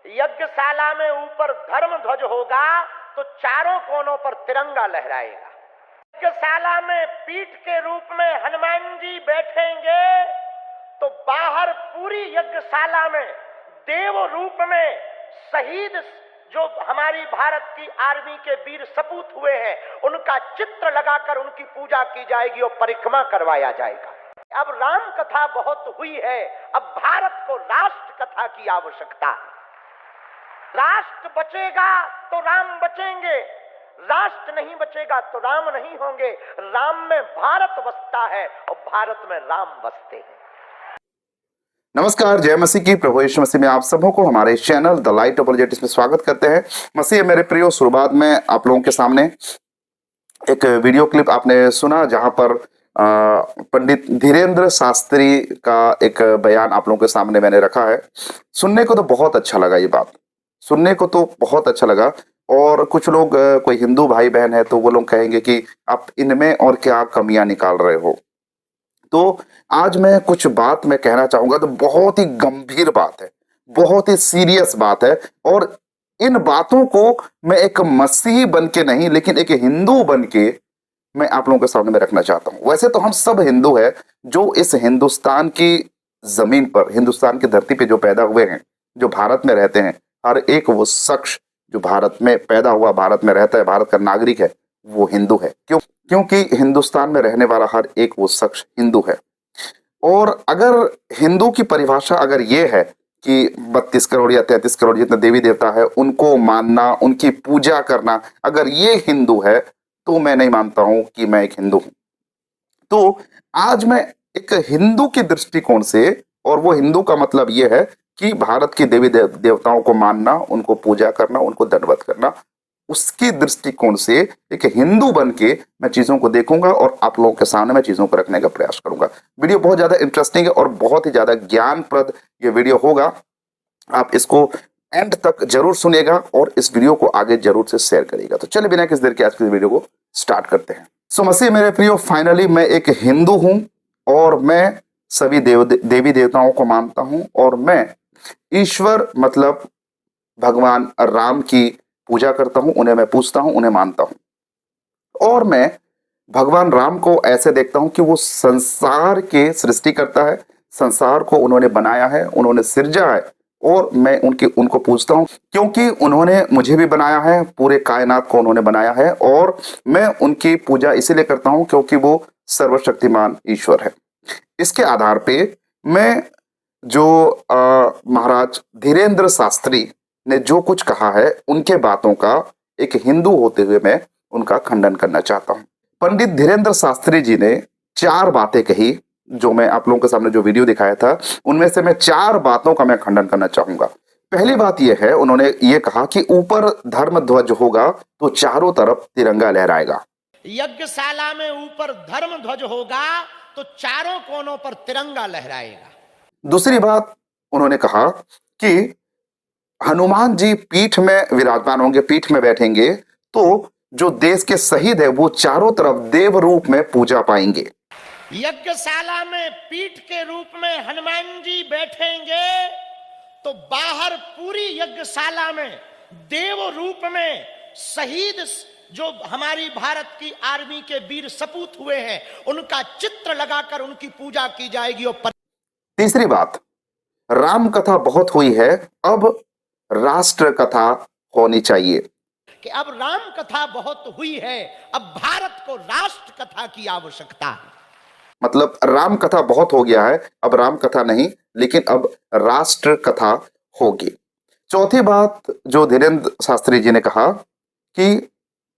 यज्ञशाला में ऊपर धर्म ध्वज होगा तो चारों कोनों पर तिरंगा लहराएगा। यज्ञशाला में पीठ के रूप में हनुमान जी बैठेंगे तो बाहर पूरी यज्ञशाला में देव रूप में शहीद जो हमारी भारत की आर्मी के वीर सपूत हुए हैं उनका चित्र लगाकर उनकी पूजा की जाएगी और परिक्रमा करवाया जाएगा। अब राम कथा बहुत हुई है, अब भारत को राष्ट्र कथा की आवश्यकता है। राष्ट्र बचेगा तो राम बचेंगे, राष्ट्र नहीं बचेगा तो राम नहीं होंगे। राम में भारत बसता है और भारत में राम बसते हैं। नमस्कार, जय मसीह की। प्रभु यीशु मसीह में आप सबों को हमारे चैनल द लाइट अपॉलजेटिक्स में स्वागत करते हैं। मसीह मेरे प्रियो, शुरुआत में आप लोगों के सामने एक वीडियो क्लिप आपने सुना जहां पर पंडित धीरेंद्र शास्त्री का एक बयान आप लोगों के सामने मैंने रखा है। सुनने को तो बहुत अच्छा लगा, ये बात सुनने को तो बहुत अच्छा लगा। और कुछ लोग, कोई हिंदू भाई बहन है तो वो लोग कहेंगे कि आप इनमें और क्या कमियां निकाल रहे हो। तो आज मैं कुछ बात मैं कहना चाहूंगा, तो बहुत ही गंभीर बात है, बहुत ही सीरियस बात है। और इन बातों को मैं एक मसीही बन के नहीं, लेकिन एक हिंदू बन के मैं आप लोगों के सामने में रखना चाहता हूं। वैसे तो हम सब हिंदू हैं जो इस हिंदुस्तान की जमीन पर, हिंदुस्तान की धरती पे जो पैदा हुए हैं, जो भारत में रहते हैं, हर एक वो शख्स जो भारत में पैदा हुआ, भारत में रहता है, भारत का नागरिक है, वो हिंदू है। क्योंकि हिंदुस्तान में रहने वाला हर एक वो शख्स हिंदू है। और अगर हिंदू की परिभाषा अगर ये है कि 32 करोड़ या 33 करोड़ जितने देवी देवता है उनको मानना, उनकी पूजा करना, अगर ये हिंदू है तो मैं नहीं मानता हूं कि मैं एक हिंदू हूं। तो आज मैं एक हिंदू के दृष्टिकोण से, और वो हिंदू का मतलब ये है कि भारत की देवी देवताओं को मानना, उनको पूजा करना, उनको दंडवत करना, उसके दृष्टिकोण से एक हिंदू बन के मैं चीजों को देखूंगा और आप लोगों के सामने मैं चीजों को रखने का प्रयास करूंगा। वीडियो बहुत ज्यादा इंटरेस्टिंग है और बहुत ही ज्यादा ज्ञानप्रद ये वीडियो होगा। आप इसको एंड तक जरूर सुनिएगा और इस वीडियो को आगे जरूर से शेयर करिएगा। तो चलिए बिना किसी देर के आज की वीडियो को स्टार्ट करते हैं। सो मसीह मेरे प्रियो, फाइनली मैं एक हिंदू हूं और मैं सभी देवी देवताओं को मानता हूं और मैं ईश्वर मतलब भगवान राम की पूजा करता हूं, उन्हें मैं पूजता हूं, उन्हें मानता हूं। और मैं भगवान राम को ऐसे देखता हूं कि वो संसार के सृष्टि करता है, संसार को उन्होंने बनाया है, उन्होंने सिरजा है और मैं उनको पूजता हूं क्योंकि उन्होंने मुझे भी बनाया है, पूरे कायनात को उन्होंने बनाया है। और मैं उनकी पूजा इसीलिए करता हूं क्योंकि वो सर्वशक्तिमान ईश्वर है। इसके आधार पे मैं जो महाराज धीरेंद्र शास्त्री ने जो कुछ कहा है, उनके बातों का एक हिंदू होते हुए मैं उनका खंडन करना चाहता हूं। पंडित धीरेंद्र शास्त्री जी ने 4 बातें कही, जो मैं आप लोगों के सामने जो वीडियो दिखाया था उनमें से मैं 4 बातों का मैं खंडन करना चाहूंगा। पहली बात यह है, उन्होंने ये कहा कि ऊपर धर्म ध्वज होगा तो चारों तरफ तिरंगा लहराएगा। यज्ञशाला में ऊपर धर्म ध्वज होगा तो चारों कोनों पर तिरंगा लहराएगा। दूसरी बात उन्होंने कहा कि हनुमान जी पीठ में विराजमान होंगे, पीठ में बैठेंगे तो जो देश के शहीद है वो चारों तरफ देव रूप में पूजा पाएंगे। यज्ञशाला में पीठ के रूप में हनुमान जी बैठेंगे तो बाहर पूरी यज्ञशाला में देव रूप में शहीद जो हमारी भारत की आर्मी के वीर सपूत हुए हैं उनका चित्र लगाकर उनकी पूजा की जाएगी। और तीसरी बात, राम कथा बहुत हुई है, अब राष्ट्र कथा होनी चाहिए। कि अब राम कथा बहुत हुई है, अब भारत को राष्ट्र कथा की आवश्यकता है। मतलब राम कथा बहुत हो गया है, अब राम कथा नहीं लेकिन अब राष्ट्र कथा होगी। चौथी बात जो धीरेंद्र शास्त्री जी ने कहा कि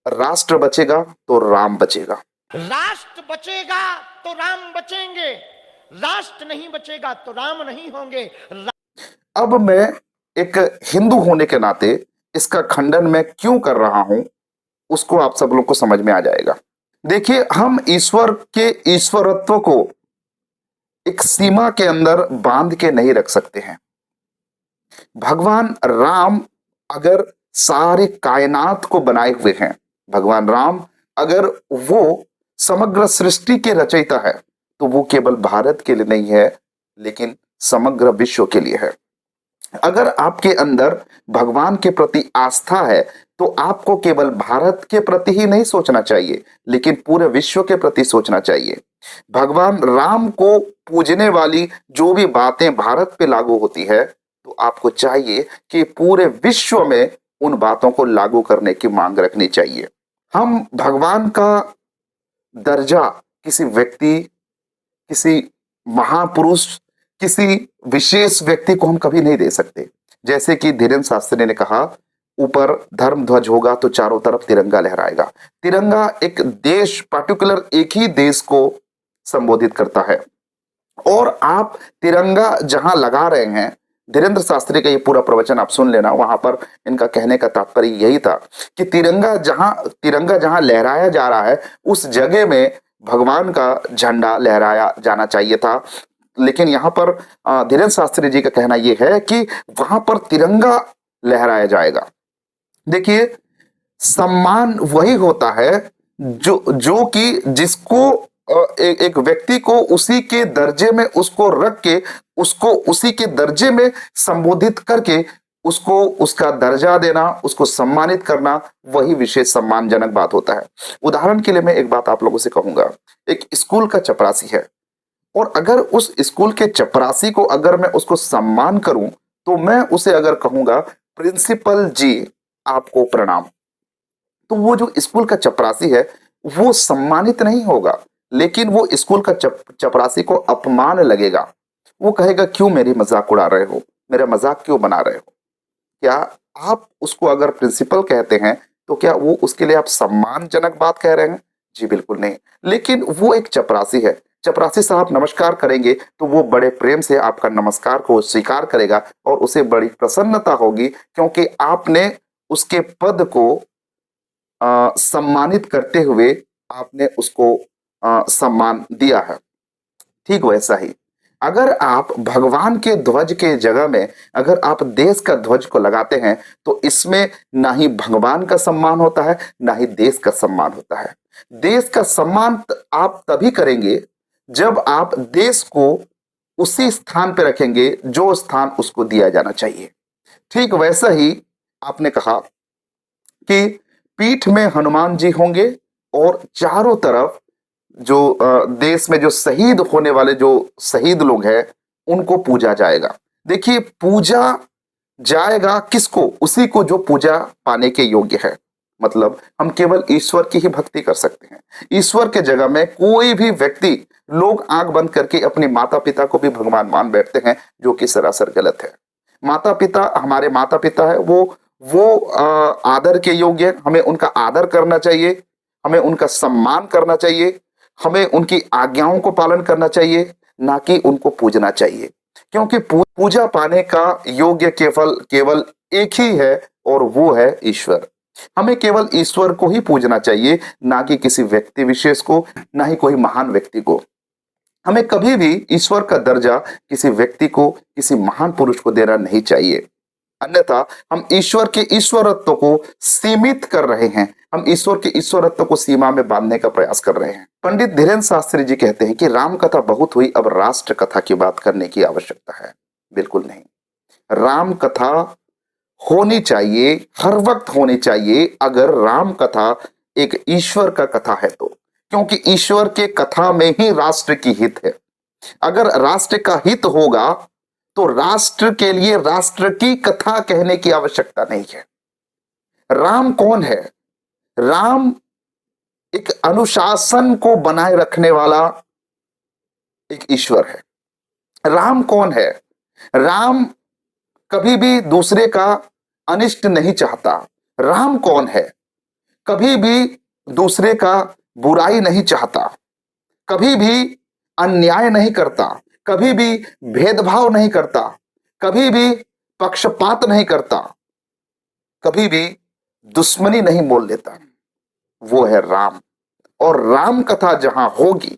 राष्ट्र बचेगा तो राम बचेगा। राष्ट्र बचेगा तो राम बचेंगे, राष्ट्र नहीं बचेगा तो राम नहीं होंगे। अब मैं एक हिंदू होने के नाते इसका खंडन मैं क्यों कर रहा हूं उसको आप सब लोग को समझ में आ जाएगा। देखिए, हम ईश्वर के ईश्वरत्व को एक सीमा के अंदर बांध के नहीं रख सकते हैं। भगवान राम अगर सारे कायनात को बनाए हुए हैं, भगवान राम अगर वो समग्र सृष्टि के रचयिता है तो वो केवल भारत के लिए नहीं है लेकिन समग्र विश्व के लिए है। अगर आपके अंदर भगवान के प्रति आस्था है तो आपको केवल भारत के प्रति ही नहीं सोचना चाहिए, लेकिन पूरे विश्व के प्रति सोचना चाहिए। भगवान राम को पूजने वाली जो भी बातें भारत पे लागू होती है, तो आपको चाहिए कि पूरे विश्व में उन बातों को लागू करने की मांग रखनी चाहिए। हम भगवान का दर्जा किसी व्यक्ति, किसी महापुरुष, किसी विशेष व्यक्ति को हम कभी नहीं दे सकते। जैसे कि धीरेन्द्र शास्त्री ने कहा, ऊपर धर्म ध्वज होगा तो चारों तरफ तिरंगा लहराएगा। तिरंगा एक देश, पर्टिकुलर एक ही देश को संबोधित करता है, और आप तिरंगा जहां लगा रहे हैं, धीरेन्द्र शास्त्री का ये पूरा प्रवचन आप सुन लेना, वहां पर इनका कहने का तात्पर्य यही था कि तिरंगा जहां लहराया जा रहा है उस जगह में भगवान का झंडा लहराया जाना चाहिए था। लेकिन यहाँ पर धीरेन्द्र शास्त्री जी का कहना यह है कि वहां पर तिरंगा लहराया जाएगा। देखिए, सम्मान वही होता है जो कि जिसको एक व्यक्ति को उसी के दर्जे में उसको रख के, उसको उसी के दर्जे में संबोधित करके उसको उसका दर्जा देना, उसको सम्मानित करना, वही विशेष सम्मानजनक बात होता है। उदाहरण के लिए मैं एक बात आप लोगों से कहूंगा, एक स्कूल का चपरासी है, और अगर उस स्कूल के चपरासी को अगर मैं उसको सम्मान करूं, तो मैं उसे अगर कहूंगा प्रिंसिपल जी आपको प्रणाम, तो वो जो स्कूल का चपरासी है वो सम्मानित नहीं होगा, लेकिन वो स्कूल का चपरासी को अपमान लगेगा। वो कहेगा क्यों मेरी मजाक उड़ा रहे हो, मेरा मजाक क्यों बना रहे हो। क्या आप उसको अगर प्रिंसिपल कहते हैं तो क्या वो उसके लिए आप सम्मानजनक बात कह रहे हैं? जी बिल्कुल नहीं। लेकिन वो एक चपरासी है, चपरासी साहब नमस्कार करेंगे तो वो बड़े प्रेम से आपका नमस्कार को स्वीकार करेगा और उसे बड़ी प्रसन्नता होगी, क्योंकि आपने उसके पद को सम्मानित करते हुए आपने उसको सम्मान दिया है। ठीक वैसा ही अगर आप भगवान के ध्वज के जगह में अगर आप देश का ध्वज को लगाते हैं, तो इसमें ना ही भगवान का सम्मान होता है, ना ही देश का सम्मान होता है। देश का सम्मान आप तभी करेंगे जब आप देश को उसी स्थान पर रखेंगे जो स्थान उसको दिया जाना चाहिए। ठीक वैसा ही आपने कहा कि पीठ में हनुमान जी होंगे और चारों तरफ जो देश में जो शहीद होने वाले जो शहीद लोग हैं उनको पूजा जाएगा। देखिए, पूजा जाएगा किसको? उसी को जो पूजा पाने के योग्य है। मतलब हम केवल ईश्वर की ही भक्ति कर सकते हैं। ईश्वर के जगह में कोई भी व्यक्ति, लोग आंख बंद करके अपने माता पिता को भी भगवान मान बैठते हैं, जो कि सरासर गलत है। माता पिता हमारे माता पिता है, वो आदर के योग्य है। हमें उनका आदर करना चाहिए, हमें उनका सम्मान करना चाहिए, हमें उनकी आज्ञाओं को पालन करना चाहिए, ना कि उनको पूजना चाहिए। क्योंकि पूजा पाने का योग्य केवल एक ही है, और वो है ईश्वर। हमें केवल ईश्वर को ही पूजना चाहिए, ना कि किसी व्यक्ति विशेष को, ना ही कोई महान व्यक्ति को। हमें कभी भी ईश्वर का दर्जा किसी व्यक्ति को, किसी महान पुरुष को देना नहीं चाहिए। अन्यथा हम ईश्वर के ईश्वरत्व को सीमित कर रहे हैं, हम ईश्वर के ईश्वरत्व को सीमा में बांधने का प्रयास कर रहे हैं। पंडित धीरेन्द्र शास्त्री जी कहते हैं कि राम कथा बहुत हुई, अब राष्ट्र कथा की बात करने की आवश्यकता है। बिल्कुल नहीं, राम कथा होनी चाहिए, हर वक्त होनी चाहिए, अगर राम कथा एक ईश्वर का कथा है तो, क्योंकि ईश्वर के कथा में ही राष्ट्र की हित है। अगर राष्ट्र का हित होगा तो राष्ट्र के लिए राष्ट्र की कथा कहने की आवश्यकता नहीं है। राम कौन है? राम एक अनुशासन को बनाए रखने वाला एक ईश्वर है। राम कौन है? राम कभी भी दूसरे का अनिष्ट नहीं चाहता। राम कौन है? कभी भी दूसरे का बुराई नहीं चाहता, कभी भी अन्याय नहीं करता, कभी भी भेदभाव नहीं करता, कभी भी पक्षपात नहीं करता, कभी भी दुश्मनी नहीं मोल लेता। वो है राम। और राम कथा जहां होगी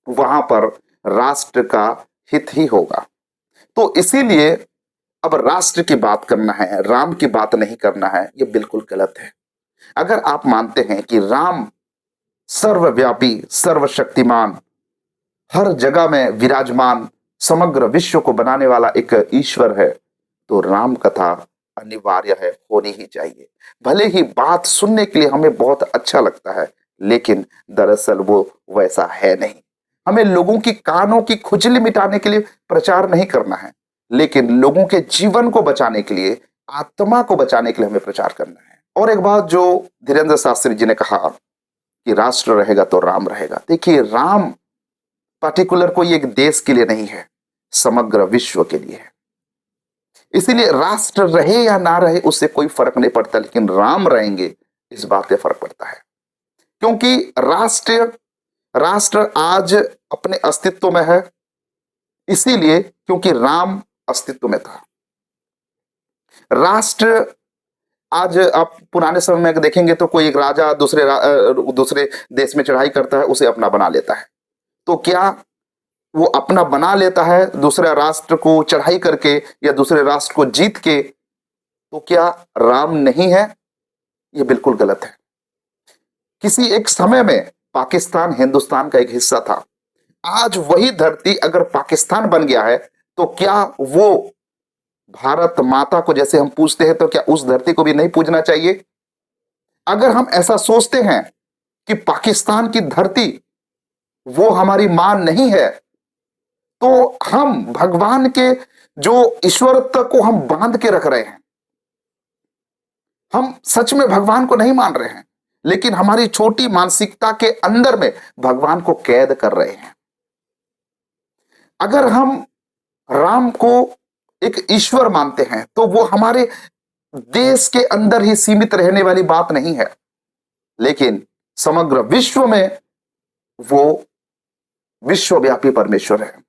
वहां पर राष्ट्र का हित ही होगा। तो इसीलिए अब राष्ट्र की बात करना है, राम की बात नहीं करना है, यह बिल्कुल गलत है। अगर आप मानते हैं कि राम सर्वव्यापी, सर्वशक्तिमान, हर जगह में विराजमान, समग्र विश्व को बनाने वाला एक ईश्वर है, तो राम कथा अनिवार्य है, होनी ही चाहिए। भले ही बात सुनने के लिए हमें बहुत अच्छा लगता है, लेकिन दरअसल वो वैसा है नहीं। हमें लोगों की कानों की खुजली मिटाने के लिए प्रचार नहीं करना है, लेकिन लोगों के जीवन को बचाने के लिए, आत्मा को बचाने के लिए हमें प्रचार करना है। और एक बात जो धीरेन्द्र शास्त्री जी ने कहा कि राष्ट्र रहेगा तो राम रहेगा। देखिए, राम पर्टिकुलर कोई एक देश के लिए नहीं है, समग्र विश्व के लिए है। इसीलिए राष्ट्र रहे या ना रहे उससे कोई फर्क नहीं पड़ता, लेकिन राम रहेंगे इस बात से फर्क पड़ता है। क्योंकि राष्ट्र आज अपने अस्तित्व में है, इसीलिए क्योंकि राम अस्तित्व में था। राष्ट्र आज आप पुराने समय में देखेंगे तो कोई एक राजा दूसरे देश में चढ़ाई करता है, उसे अपना बना लेता है। तो क्या वो अपना बना लेता है दूसरे राष्ट्र को चढ़ाई करके या दूसरे राष्ट्र को जीत के, तो क्या राम नहीं है? ये बिल्कुल गलत है। किसी एक समय में पाकिस्तान हिंदुस्तान का एक हिस्सा था। आज वही धरती अगर पाकिस्तान बन गया है, तो क्या वो भारत माता को जैसे हम पूजते हैं, तो क्या उस धरती को भी नहीं पूजना चाहिए? अगर हम ऐसा सोचते हैं कि पाकिस्तान की धरती वो हमारी मां नहीं है, तो हम भगवान के जो ईश्वरत्व को हम बांध के रख रहे हैं। हम सच में भगवान को नहीं मान रहे हैं, लेकिन हमारी छोटी मानसिकता के अंदर में भगवान को कैद कर रहे हैं। अगर हम राम को एक ईश्वर मानते हैं, तो वो हमारे देश के अंदर ही सीमित रहने वाली बात नहीं है, लेकिन समग्र विश्व में वो विश्वव्यापी परमेश्वर है।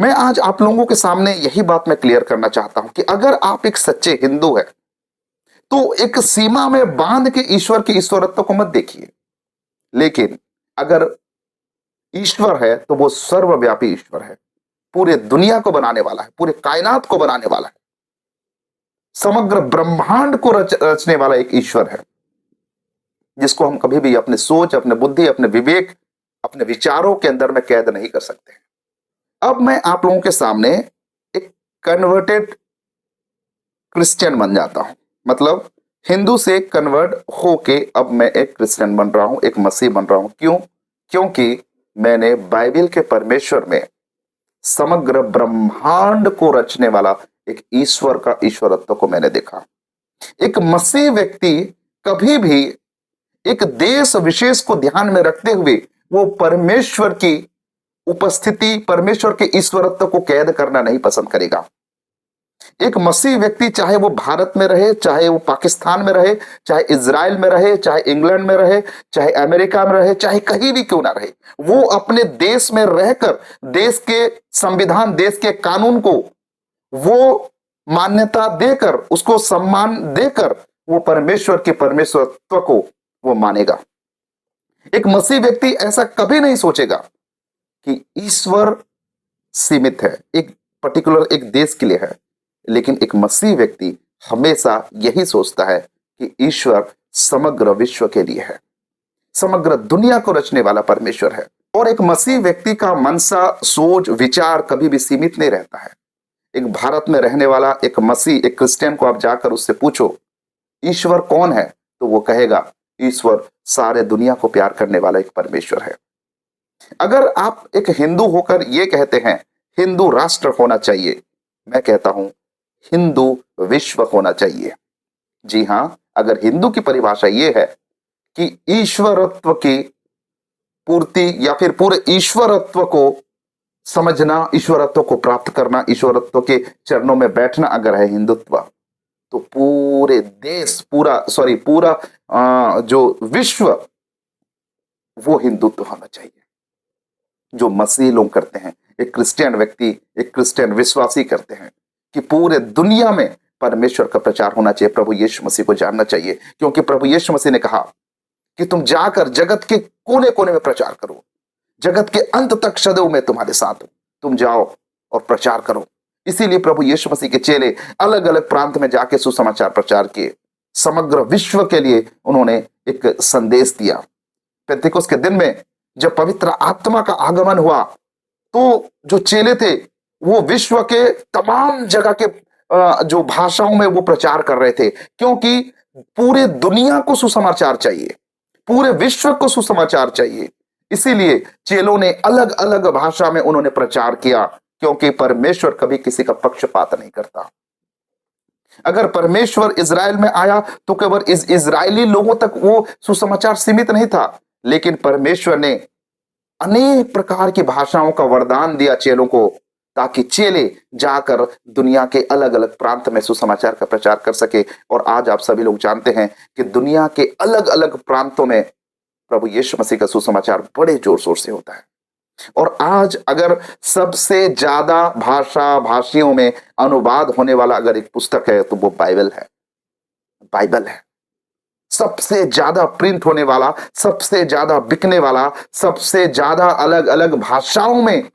मैं आज आप लोगों के सामने यही बात मैं क्लियर करना चाहता हूं कि अगर आप एक सच्चे हिंदू हैं, तो एक सीमा में बांध के ईश्वर के ईश्वरत्व को मत देखिए, लेकिन अगर ईश्वर है तो वो सर्वव्यापी ईश्वर है, पूरे दुनिया को बनाने वाला है, पूरे कायनात को बनाने वाला है, समग्र ब्रह्मांड को रचने वाला एक ईश्वर है, जिसको हम कभी भी अपने सोच, अपने बुद्धि, अपने विवेक, अपने विचारों के अंदर में कैद नहीं कर सकते। अब मैं आप लोगों के सामने एक कन्वर्टेड क्रिश्चियन बन जाता हूं, मतलब हिंदू से कन्वर्ट होके अब मैं एक क्रिश्चियन बन रहा हूं, एक मसीह बन रहा हूं। क्यों? क्योंकि मैंने बाइबल के परमेश्वर में समग्र ब्रह्मांड को रचने वाला एक ईश्वर का ईश्वरत्व को मैंने देखा। एक मसीह व्यक्ति कभी भी एक देश विशेष को ध्यान में रखते हुए वो परमेश्वर की उपस्थिति, परमेश्वर के ईश्वरत्व को कैद करना नहीं पसंद करेगा। एक मसीह व्यक्ति चाहे वो भारत में रहे, चाहे वो पाकिस्तान में रहे, चाहे इजराइल में रहे, चाहे इंग्लैंड में रहे, चाहे अमेरिका में रहे, चाहे कहीं भी क्यों ना रहे, वो अपने देश में रहकर देश के संविधान, देश के कानून को वो मान्यता देकर, उसको सम्मान देकर वो परमेश्वर के परमेश्वरत्व को वो मानेगा। एक मसीह व्यक्ति ऐसा कभी नहीं सोचेगा कि ईश्वर सीमित है, एक पर्टिकुलर एक देश के लिए है, लेकिन एक मसीह व्यक्ति हमेशा यही सोचता है कि ईश्वर समग्र विश्व के लिए है, समग्र दुनिया को रचने वाला परमेश्वर है। और एक मसीह व्यक्ति का मनसा, सोच, विचार कभी भी सीमित नहीं रहता है। एक भारत में रहने वाला एक मसीह, एक क्रिश्चियन को आप जाकर उससे पूछो ईश्वर कौन है, तो वो कहेगा ईश्वर सारे दुनिया को प्यार करने वाला एक परमेश्वर है। अगर आप एक हिंदू होकर ये कहते हैं हिंदू राष्ट्र होना चाहिए, मैं कहता हूं हिंदू विश्व होना चाहिए। जी हां, अगर हिंदू की परिभाषा ये है कि ईश्वरत्व की पूर्ति या फिर पूरे ईश्वरत्व को समझना, ईश्वरत्व को प्राप्त करना, ईश्वरत्व के चरणों में बैठना अगर है हिंदुत्व, तो पूरे देश, पूरा जो विश्व, वो हिंदुत्व होना चाहिए। जो मसीह लोग करते हैं, एक क्रिश्चियन व्यक्ति, एक क्रिश्चियन विश्वासी करते हैं कि पूरे दुनिया में परमेश्वर का प्रचार होना चाहिए, प्रभु यीशु मसीह को जानना चाहिए। क्योंकि प्रभु यीशु मसीह ने कहा कि तुम जाकर जगत के कोने कोने में प्रचार करो, जगत के अंत तक सदैव मैं तुम्हारे साथ हूं, तुम जाओ और प्रचार करो। इसीलिए प्रभु यीशु मसीह के चेले अलग अलग प्रांत में जाके सुसमाचार प्रचार किए, समग्र विश्व के लिए उन्होंने एक संदेश दिया। पेंतिकुस्त के दिन में जब पवित्र आत्मा का आगमन हुआ, तो जो चेले थे वो विश्व के तमाम जगह के जो भाषाओं में वो प्रचार कर रहे थे, क्योंकि पूरे दुनिया को सुसमाचार चाहिए, पूरे विश्व को सुसमाचार चाहिए। इसीलिए चेलों ने अलग अलग भाषा में उन्होंने प्रचार किया, क्योंकि परमेश्वर कभी किसी का पक्षपात नहीं करता। अगर परमेश्वर इज़राइल में आया तो केवल इज़राइली लोगों तक वो सुसमाचार सीमित नहीं था, लेकिन परमेश्वर ने अनेक प्रकार की भाषाओं का वरदान दिया चेलों को, ताकि चेले जाकर दुनिया के अलग अलग प्रांत में सुसमाचार का प्रचार कर सके। और आज आप सभी लोग जानते हैं कि दुनिया के अलग अलग प्रांतों में प्रभु यीशु मसीह का सुसमाचार बड़े जोर शोर से होता है। और आज अगर सबसे ज्यादा भाषियों में अनुवाद होने वाला अगर एक पुस्तक है तो वो बाइबल है। बाइबल है सबसे ज्यादा प्रिंट होने वाला, सबसे ज्यादा बिकने वाला, सबसे ज्यादा अलग अलग भाषाओं में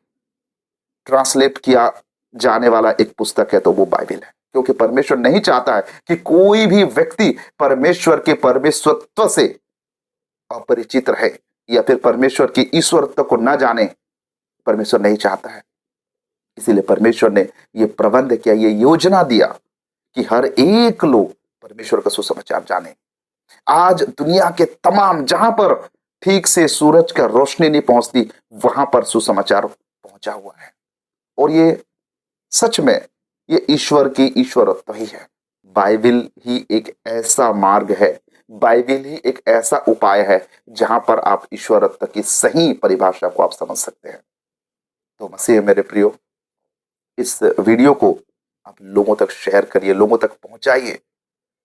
ट्रांसलेट किया जाने वाला एक पुस्तक है तो वो बाइबल है। क्योंकि परमेश्वर नहीं चाहता है कि कोई भी व्यक्ति परमेश्वर के परमेश्वरत्व से अपरिचित रहे या फिर परमेश्वर की ईश्वरत्व को न जाने। परमेश्वर नहीं चाहता है। इसीलिए परमेश्वर ने यह प्रबंध किया, ये योजना दिया कि हर एक लोग परमेश्वर का सुसमाचार जाने। आज दुनिया के तमाम जहां पर ठीक से सूरज का रोशनी नहीं पहुंचती, वहां पर सुसमाचार पहुंचा हुआ है। और ये सच में ये ईश्वर की ईश्वरत्व ही है। बाइबल ही एक ऐसा मार्ग है, बाइबल ही एक ऐसा उपाय है जहां पर आप ईश्वरत्व की सही परिभाषा को आप समझ सकते हैं। तो मसीह मेरे प्रियो, इस वीडियो को आप लोगों तक शेयर करिए, लोगों तक पहुंचाइए,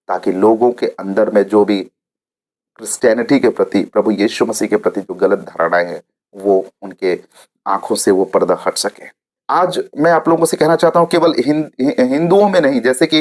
ताकि लोगों के अंदर में जो भी क्रिश्चियनिटी के प्रति, प्रभु यीशु मसीह के प्रति जो गलत धारणाएं हैं, वो उनके आंखों से वो पर्दा हट सके। आज मैं आप लोगों से कहना चाहता हूं, केवल हिंदुओं में नहीं, जैसे कि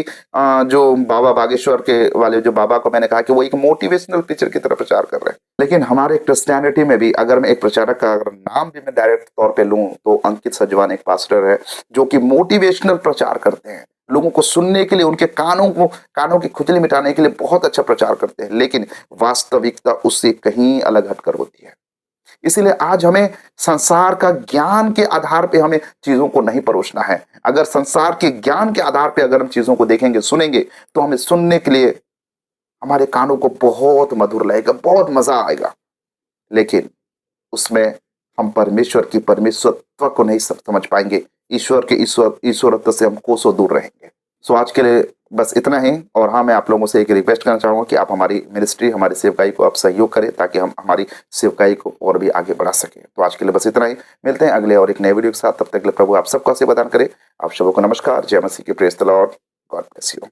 जो बाबा बागेश्वर के वाले जो बाबा को मैंने कहा कि वो एक मोटिवेशनल पिक्चर की तरह प्रचार कर रहे हैं, लेकिन हमारे क्रिश्चियनिटी में भी अगर मैं एक प्रचारक का अगर नाम भी मैं डायरेक्ट तौर पे लूं तो अंकित सजवान एक पास्टर है जो कि मोटिवेशनल प्रचार करते हैं। लोगों को सुनने के लिए, उनके कानों की खुजली मिटाने के लिए बहुत अच्छा प्रचार करते हैं, लेकिन वास्तविकता उससे कहीं अलग हटकर होती है। इसीलिए आज हमें संसार का ज्ञान के आधार पे हमें चीजों को नहीं परोसना है। अगर संसार के ज्ञान के आधार पे अगर हम चीजों को देखेंगे, सुनेंगे, तो हमें सुनने के लिए हमारे कानों को बहुत मधुर लगेगा, बहुत मजा आएगा, लेकिन उसमें हम परमेश्वर की परमेश्वरत्व को नहीं समझ पाएंगे। ईश्वर के ईश्वरत्व से हम कोसों दूर रहेंगे। सो आज के लिए बस इतना ही। और हाँ, मैं आप लोगों से एक रिक्वेस्ट करना चाहूँगा कि आप हमारी मिनिस्ट्री, हमारी सेवकाई को आप सहयोग करें, ताकि हम हमारी सेवकाई को और भी आगे बढ़ा सकें। तो आज के लिए बस इतना ही। मिलते हैं अगले और एक नए वीडियो के साथ। तब तक के लिए प्रभु आप सबका आशीर्वाद करे। आप सबों को नमस्कार। जय मसीह की। Praise the Lord. God bless you.